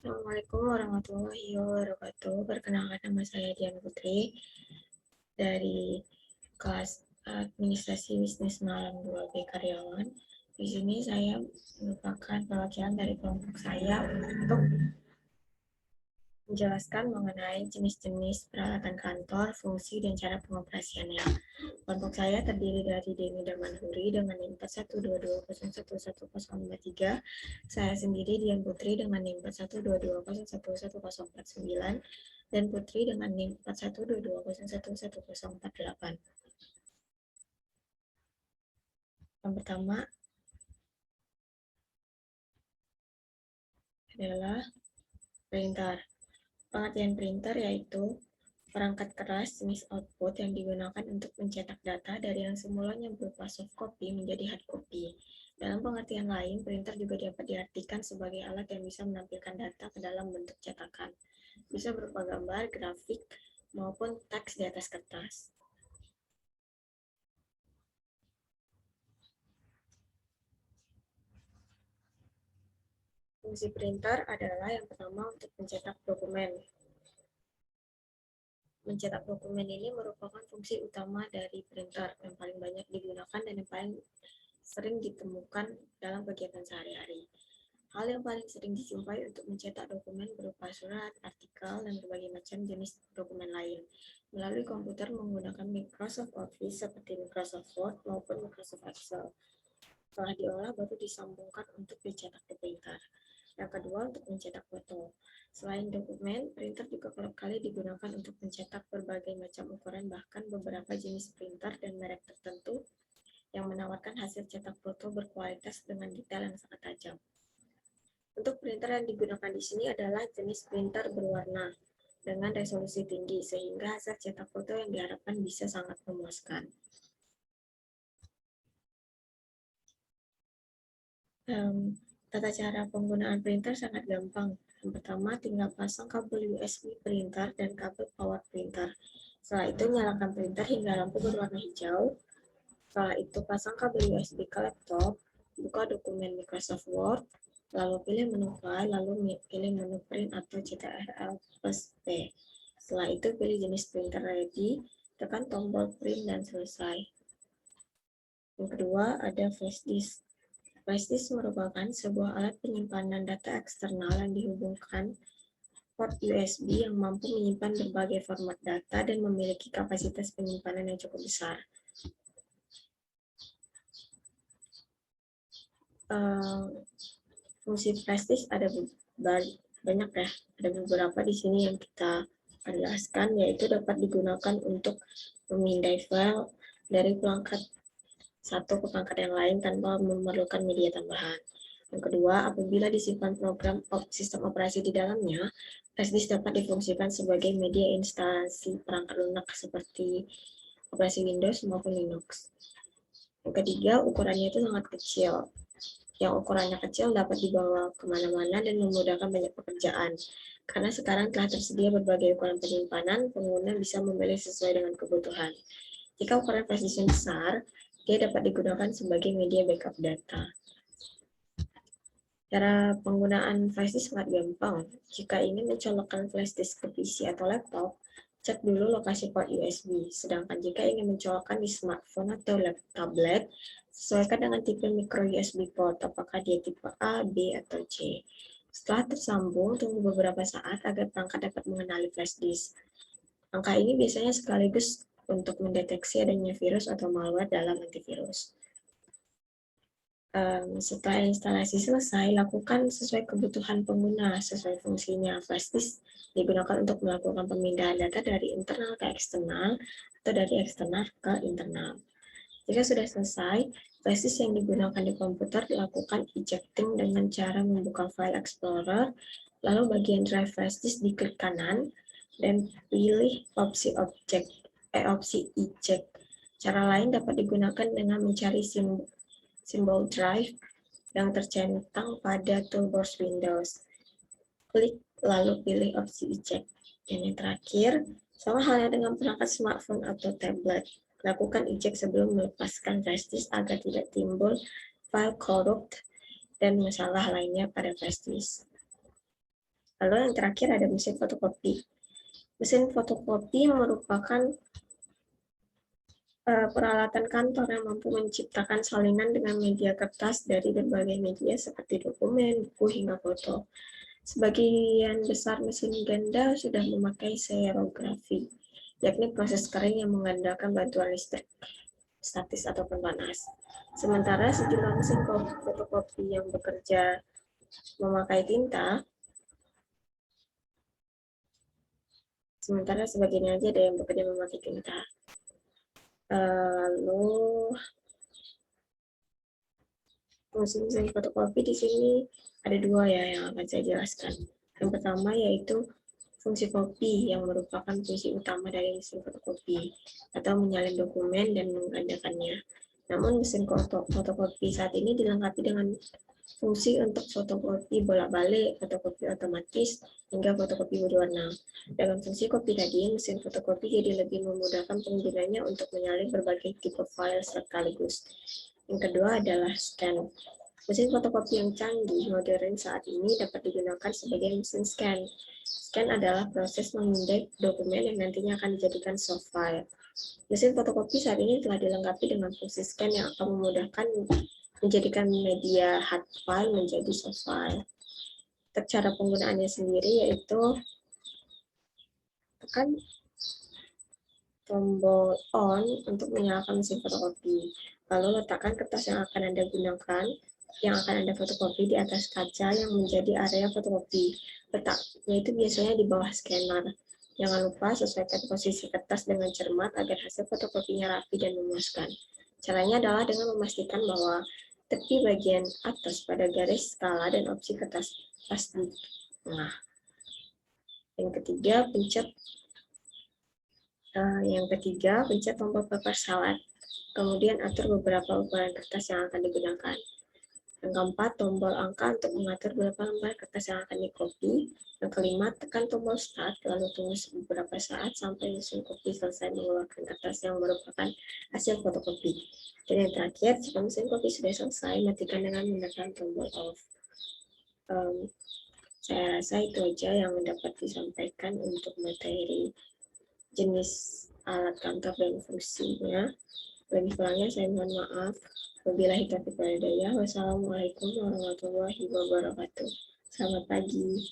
Assalamualaikum warahmatullahi wabarakatuh. Perkenalkan, nama saya Dian Putri dari kelas Administrasi Bisnis Malang 2B Karyawan. Di sini saya merupakan perwakilan dari kelompok saya untuk menjelaskan mengenai jenis-jenis peralatan kantor, fungsi, dan cara pengoperasiannya. Kelompok saya terdiri dari Denny Damanhuri dengan NIM 4122011053. Saya sendiri Dian Putri dengan NIM 4122011049 dan Putri dengan NIM 4122011048. Yang pertama adalah printer. Pengertian printer yaitu perangkat keras jenis output yang digunakan untuk mencetak data dari yang semulanya berupa soft copy menjadi hard copy. Dalam pengertian lain, printer juga dapat diartikan sebagai alat yang bisa menampilkan data ke dalam bentuk cetakan. Bisa berupa gambar, grafik, maupun teks di atas kertas. Fungsi printer adalah yang pertama untuk mencetak dokumen. Mencetak dokumen ini merupakan fungsi utama dari printer yang paling banyak digunakan dan yang paling sering ditemukan dalam kegiatan sehari-hari. Hal yang paling sering dijumpai untuk mencetak dokumen berupa surat, artikel, dan berbagai macam jenis dokumen lain melalui komputer menggunakan Microsoft Office seperti Microsoft Word maupun Microsoft Excel. Setelah diolah baru disambungkan untuk dicetak di printer. Yang kedua, untuk mencetak foto. Selain dokumen, printer juga kerap kali digunakan untuk mencetak berbagai macam ukuran, bahkan beberapa jenis printer dan merek tertentu yang menawarkan hasil cetak foto berkualitas dengan detail yang sangat tajam. Untuk printer yang digunakan di sini adalah jenis printer berwarna dengan resolusi tinggi, sehingga hasil cetak foto yang diharapkan bisa sangat memuaskan. Tata cara penggunaan printer sangat gampang. Yang pertama, tinggal pasang kabel USB printer dan kabel power printer. Setelah itu, nyalakan printer hingga lampu berwarna hijau. Setelah itu, pasang kabel USB ke laptop, buka dokumen Microsoft Word, lalu pilih menu file, lalu pilih menu print atau CTRL plus P. Setelah itu, pilih jenis printer ready, tekan tombol print dan selesai. Yang kedua, ada flash disk. Flash disk merupakan sebuah alat penyimpanan data eksternal yang dihubungkan port USB yang mampu menyimpan berbagai format data dan memiliki kapasitas penyimpanan yang cukup besar. Fungsi flash disk ada banyak ya, ada beberapa di sini yang kita jelaskan, yaitu dapat digunakan untuk memindai file dari perangkat satu ke perangkat yang lain tanpa memerlukan media tambahan. Yang kedua, apabila disimpan program sistem operasi di dalamnya, flash disk dapat difungsikan sebagai media instalasi perangkat lunak seperti operasi Windows maupun Linux. Yang ketiga, ukurannya itu sangat kecil. Yang ukurannya kecil dapat dibawa kemana-mana dan memudahkan banyak pekerjaan. Karena sekarang telah tersedia berbagai ukuran penyimpanan, pengguna bisa memilih sesuai dengan kebutuhan. Jika ukuran flash disk besar, dia dapat digunakan sebagai media backup data. Cara penggunaan flash disk sangat gampang. Jika ingin mencolokkan flash disk ke PC atau laptop, cek dulu lokasi port USB. Sedangkan jika ingin mencolokkan di smartphone atau tablet, sesuaikan dengan tipe micro USB port, apakah dia tipe A, B, atau C. Setelah tersambung, tunggu beberapa saat agar perangkat dapat mengenali flash disk. Angka ini biasanya sekaligus untuk mendeteksi adanya virus atau malware dalam antivirus. Setelah instalasi selesai, lakukan sesuai kebutuhan pengguna, sesuai fungsinya. Flash disk digunakan untuk melakukan pemindahan data dari internal ke eksternal atau dari eksternal ke internal. Jika sudah selesai, flash disk yang digunakan di komputer dilakukan ejecting dengan cara membuka file explorer, lalu bagian drive flash disk diklik kanan, dan pilih opsi eject. Cara lain dapat digunakan dengan mencari simbol drive yang tercentang pada toolbar Windows. Klik lalu pilih opsi eject. Dan yang terakhir, sama halnya dengan perangkat smartphone atau tablet. Lakukan eject sebelum melepaskan flash disk agar tidak timbul file corrupt dan masalah lainnya pada flash disk. Lalu yang terakhir ada mesin fotokopi. Mesin fotokopi merupakan peralatan kantor yang mampu menciptakan salinan dengan media kertas dari berbagai media seperti dokumen, buku, hingga foto. Sebagian besar mesin ganda sudah memakai serografi, yakni proses kering yang mengandalkan bantuan listrik, statis ataupun panas. Sementara sejumlah mesin fotokopi yang bekerja memakai tinta, sementara sebagian aja ada yang bekerja memakai tinta. Lalu fungsi mesin fotokopi di sini ada dua ya yang akan saya jelaskan. Yang pertama yaitu fungsi kopi yang merupakan fungsi utama dari mesin fotokopi atau menyalin dokumen dan menggandakannya. Namun mesin fotokopi saat ini dilengkapi dengan fungsi untuk fotokopi bolak-balik, fotokopi otomatis, hingga fotokopi berwarna. Dengan fungsi kopi tadi, mesin fotokopi jadi lebih memudahkan penggunanya untuk menyalin berbagai tipe file sekaligus. Yang kedua adalah scan. Mesin fotokopi yang canggih modern saat ini dapat digunakan sebagai mesin scan. Scan adalah proses memindai dokumen yang nantinya akan dijadikan soft file. Mesin fotokopi saat ini telah dilengkapi dengan fungsi scan yang akan memudahkan menjadikan media hard file menjadi soft file. Cara penggunaannya sendiri yaitu tekan tombol on untuk menyalakan mesin fotokopi. Lalu letakkan kertas yang akan Anda gunakan, yang akan Anda fotokopi di atas kaca yang menjadi area fotokopi. Letaknya itu biasanya di bawah scanner. Jangan lupa sesuaikan posisi kertas dengan cermat agar hasil fotokopinya rapi dan memuaskan. Caranya adalah dengan memastikan bahwa tepi bagian atas pada garis skala dan opsi kertas pas di tengah. Yang ketiga, pencet tombol paper salad. Kemudian atur beberapa ukuran kertas yang akan digunakan. Yang keempat, tombol angka untuk mengatur berapa lembar kertas yang akan di-copy. Yang kelima, tekan tombol start, lalu tunggu beberapa saat sampai mesin kopi selesai mengeluarkan kertas yang merupakan hasil fotokopi. Dan yang terakhir, jika mesin kopi sudah selesai, matikan dengan menekan tombol off. Saya rasa itu aja yang dapat disampaikan untuk materi jenis alat kantor dan fungsinya. Lebih kurangnya saya mohon maaf. Wabillahi taufiq wal hidayah. Wassalamualaikum warahmatullahi wabarakatuh. Selamat pagi.